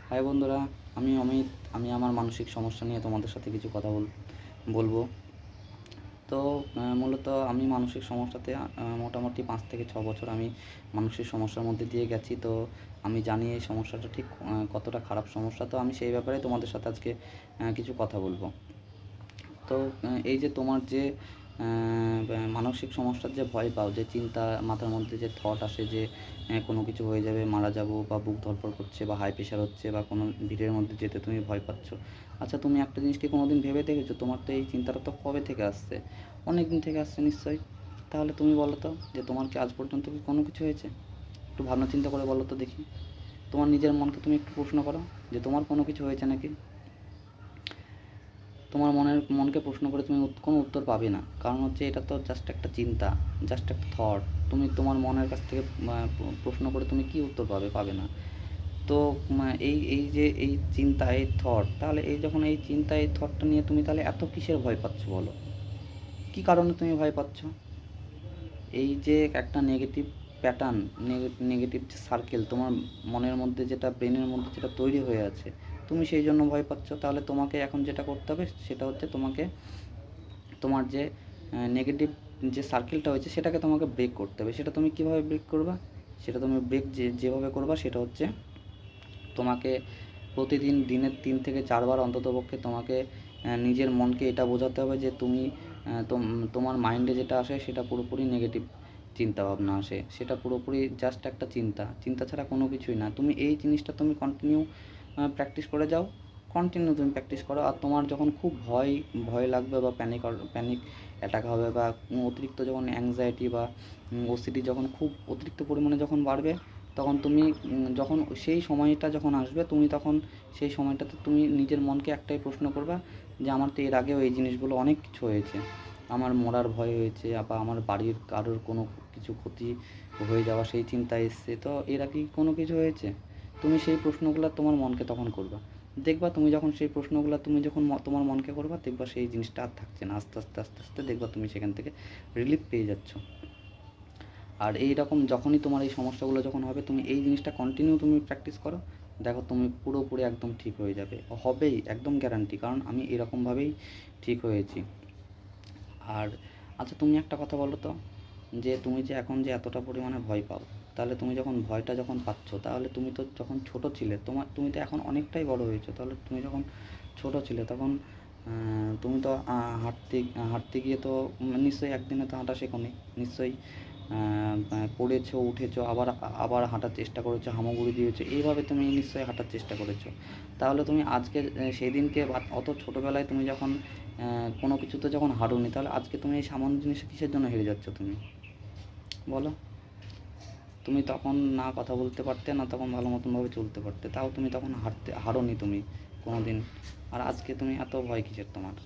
High বন্ধুরা, আমি অমিত। আমি আমার মানসিক সমস্যা নিয়ে তোমাদের সাথে কিছু কথা বলবো। তো মূলত আমি মানসিক সমস্যাতে মোটামুটি 5 থেকে 6 বছর আমি মানসিক সমস্যার মধ্যে দিয়ে গেছি। তো আমি জানি এই সমস্যাটা ঠিক কতটা খারাপ সমস্যা। তো আমি সেই ব্যাপারে তোমাদের সাথে আজকে কিছু কথা বলবো। তো এই যে তোমার যে মানসিক সমস্যার যে ভয় পাও, যে চিন্তা মাথার মধ্যে যে থট আসে যে কোনো কিছু হয়ে যাবে, মারা যাব, বা বুক ধড়ফড় করছে, বা হাই প্রেশার হচ্ছে, বা কোনো ভিড়ের মধ্যে যেতে তুমি ভয় পাচ্ছ। আচ্ছা, তুমি একটা জিনিস কি কোনো দিন ভেবে দেখেছো, তোমার তো এই চিন্তাটা তো কবে থেকে আসছে? অনেক দিন থেকে আসছে নিশ্চয়ই। তাহলে তুমি বলো তো, যে তোমার কি আজ পর্যন্ত কি কোনো কিছু হয়েছে? একটু ভাবনা চিন্তা করে বলো তো দেখি। তোমার নিজের মনকে তুমি একটু প্রশ্ন করো, যে তোমার কোনো কিছু হয়েছে নাকি। তোমার মনকে প্রশ্ন করে তুমি কোনো উত্তর পাবে না। কারণ হচ্ছে এটা তো জাস্ট একটা চিন্তা, জাস্ট একটা থট। তুমি তোমার মনের কাছ থেকে প্রশ্ন করে তুমি কি উত্তর পাবে না। তো এই এই যে এই চিন্তা, এই থট, তাহলে এই যখন এই চিন্তা, এই থটটা নিয়ে তুমি তাহলে এত কিসের ভয় পাচ্ছ বলো? কি কারণে তুমি ভয় পাচ্ছ? এই যে একটা নেগেটিভ প্যাটার্ন, নেগেটিভ যে সার্কেল তোমার মনের মধ্যে, যেটা ব্রেনের মধ্যে যেটা তৈরি হয়ে আছে, তুমি সেই জন্য ভয় পাচ্ছ। তাহলে তোমাকে এখন যেটা করতে হবে সেটা হচ্ছে তোমাকে তোমার যে নেগেটিভ যে সার্কেলটা হয়েছে সেটাকে তোমাকে ব্রেক করতে হবে। সেটা তুমি কীভাবে ব্রেক করবা? সেটা তুমি ব্রেক যেভাবে করবা সেটা হচ্ছে তোমাকে প্রতিদিন দিনের 3 থেকে 4 বার অন্ততপক্ষে তোমাকে নিজের মনকে এটা বোঝাতে হবে যে তুমি তোমার মাইন্ডে যেটা আসে সেটা পুরোপুরি নেগেটিভ চিন্তাভাবনা আসে, সেটা পুরোপুরি জাস্ট একটা চিন্তা, চিন্তা ছাড়া কোনো কিছুই না। তুমি এই জিনিসটা তুমি কন্টিনিউ প্র্যাকটিস করে যাও। কন্টিনিউ তুমি প্র্যাকটিস করো। আর তোমার যখন খুব ভয় ভয় লাগবে, বা প্যানিক অ্যাটাক হবে, বা অতিরিক্ত যখন অ্যাংজাইটি বা ওসিডি যখন খুব অতিরিক্ত পরিমাণে যখন বাড়বে, তখন তুমি যখন সেই সময়টা যখন আসবে, তুমি তখন সেই সময়টাতে তুমি নিজের মনকে একটাই প্রশ্ন করবা, যে আমার তো এর আগেও এই জিনিসগুলো অনেক কিছু হয়েছে। আমার মরার ভয় হয়েছে, বা আমার বাড়ির কারোর কোনো কিছু ক্ষতি হয়ে যাওয়া সেই চিন্তা এসছে, তো এর আগে কি কোনো কিছু হয়েছে? তুমি সেই প্রশ্নগুলো তোমার মনকে তখন করবা। দেখবা তুমি যখন সেই প্রশ্নগুলো তুমি যখন তোমার মনকে করবা, দেখবা সেই জিনিসটা আর থাকছে না। আস্তে আস্তে আস্তে আস্তে দেখবা তুমি সেখান থেকে রিলিফ পেয়ে যাচ্ছ। আর এই রকম যখনই তোমার এই সমস্যাগুলো যখন হবে, তুমি এই জিনিসটা কন্টিনিউ তুমি প্র্যাকটিস করো। দেখো তুমি পুরোপুরি একদম ঠিক হয়ে যাবে, হবেই, একদম গ্যারান্টি। কারণ আমি এরকমভাবেই ঠিক হয়েছি। আর আচ্ছা, তুমি একটা কথা বলো তো, যে তুমি যে এখন যে এতটা পরিমাণে ভয় পাও, তাহলে তুমি যখন ভয়টা যখন পাচ্ছ, তাহলে তুমি তো যখন ছোট ছিলে, তুমি তো এখন অনেকটাই বড় হয়েছো। তাহলে তুমি যখন ছোট ছিলে তখন তুমি তো হাঁটতে হাঁটতে গিয়ে তো নিশ্চয়ই একদিনে তো হাঁটা শেখোনি নিশ্চয়ই। পড়েছো, উঠেছো, আবার আবার হাঁটার চেষ্টা করেছো, হামাগুড়ি দিয়েছো, এইভাবে তুমি নিশ্চয়ই হাঁটার চেষ্টা করেছো। তাহলে তুমি আজকে সেই দিনকে অত ছোটোবেলায় তুমি যখন কোনো কিছুতে যখন হারোনি, তাহলে আজকে তুমি এই সামান্য জিনিসে কিসের জন্য হেরে যাচ্ছ তুমি? বলো। তুমি তখন না কথা বলতে পারতে, না তখন ভালো মতনভাবে চলতে পারতে, তাও তুমি তখন হারোনি তুমি কোনো দিন। আর আজকে তুমি এত ভয় কিসের তোমার?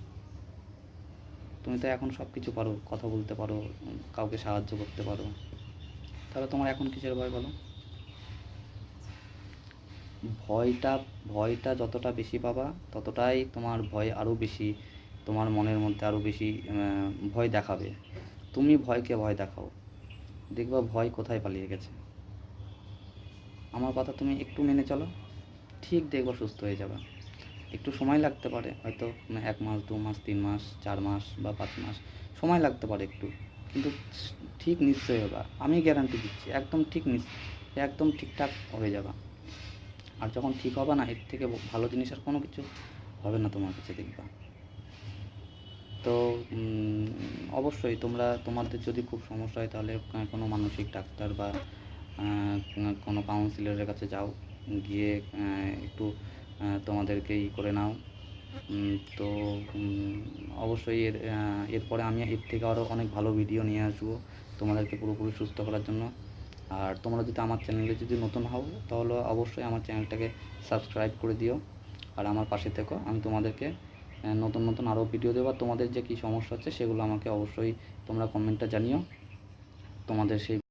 তুমি তো এখন সব কিছু পারো, কথা বলতে পারো, কাউকে সাহায্য করতে পারো। তাহলে তোমার এখন কিসের ভয় বলো? ভয়টা ভয়টা যতটা বেশি পাবা, ততটাই তোমার ভয় আরও বেশি, তোমার মনের মধ্যে আরও বেশি ভয় দেখাবে। তুমি ভয়কে ভয় দেখাও, দেখবা ভয় কোথায় পালিয়ে গেছে। আমার কথা তুমি একটু মেনে চলো, ঠিক দেখবা সুস্থ হয়ে যাবে। একটু সময় লাগতে পারে হয়তো, 1 মাস, 2 মাস, 3 মাস, 4 মাস বা 5 মাস সময় লাগতে পারে একটু, কিন্তু ঠিক নিশ্চয়ই হবে। আমি গ্যারান্টি দিচ্ছি, একদম ঠিক একদম ঠিকঠাক হয়ে যাবে। আর যখন ঠিক হবে না, এর থেকে ভালো জিনিস আর কোনো কিছু হবে না তোমার কাছে, দেখবা। তো অবশ্যই তোমাদের যদি খুব সমস্যা হয়, তাহলে কোনো মানসিক ডাক্তার বা কোনো কাউন্সিলরের কাছে যাও, গিয়ে একটু তোমাদেরকে করে নাও। তো অবশ্যই এরপরে আমি এর থেকে আরও অনেক ভালো ভিডিও নিয়ে আসবো তোমাদেরকে পুরোপুরি সুস্থ করার জন্য। আর তোমরা যদি আমার চ্যানেলে যদি নতুন হও, তাহলে অবশ্যই আমার চ্যানেলটাকে সাবস্ক্রাইব করে দিও, আর আমার পাশে থেকো। আমি তোমাদেরকে নতুন নতুন আরও ভিডিও দেবো। তোমাদের যে কী সমস্যা হচ্ছে সেগুলো আমাকে অবশ্যই তোমরা কমেন্টে জানিও। তোমাদের সেই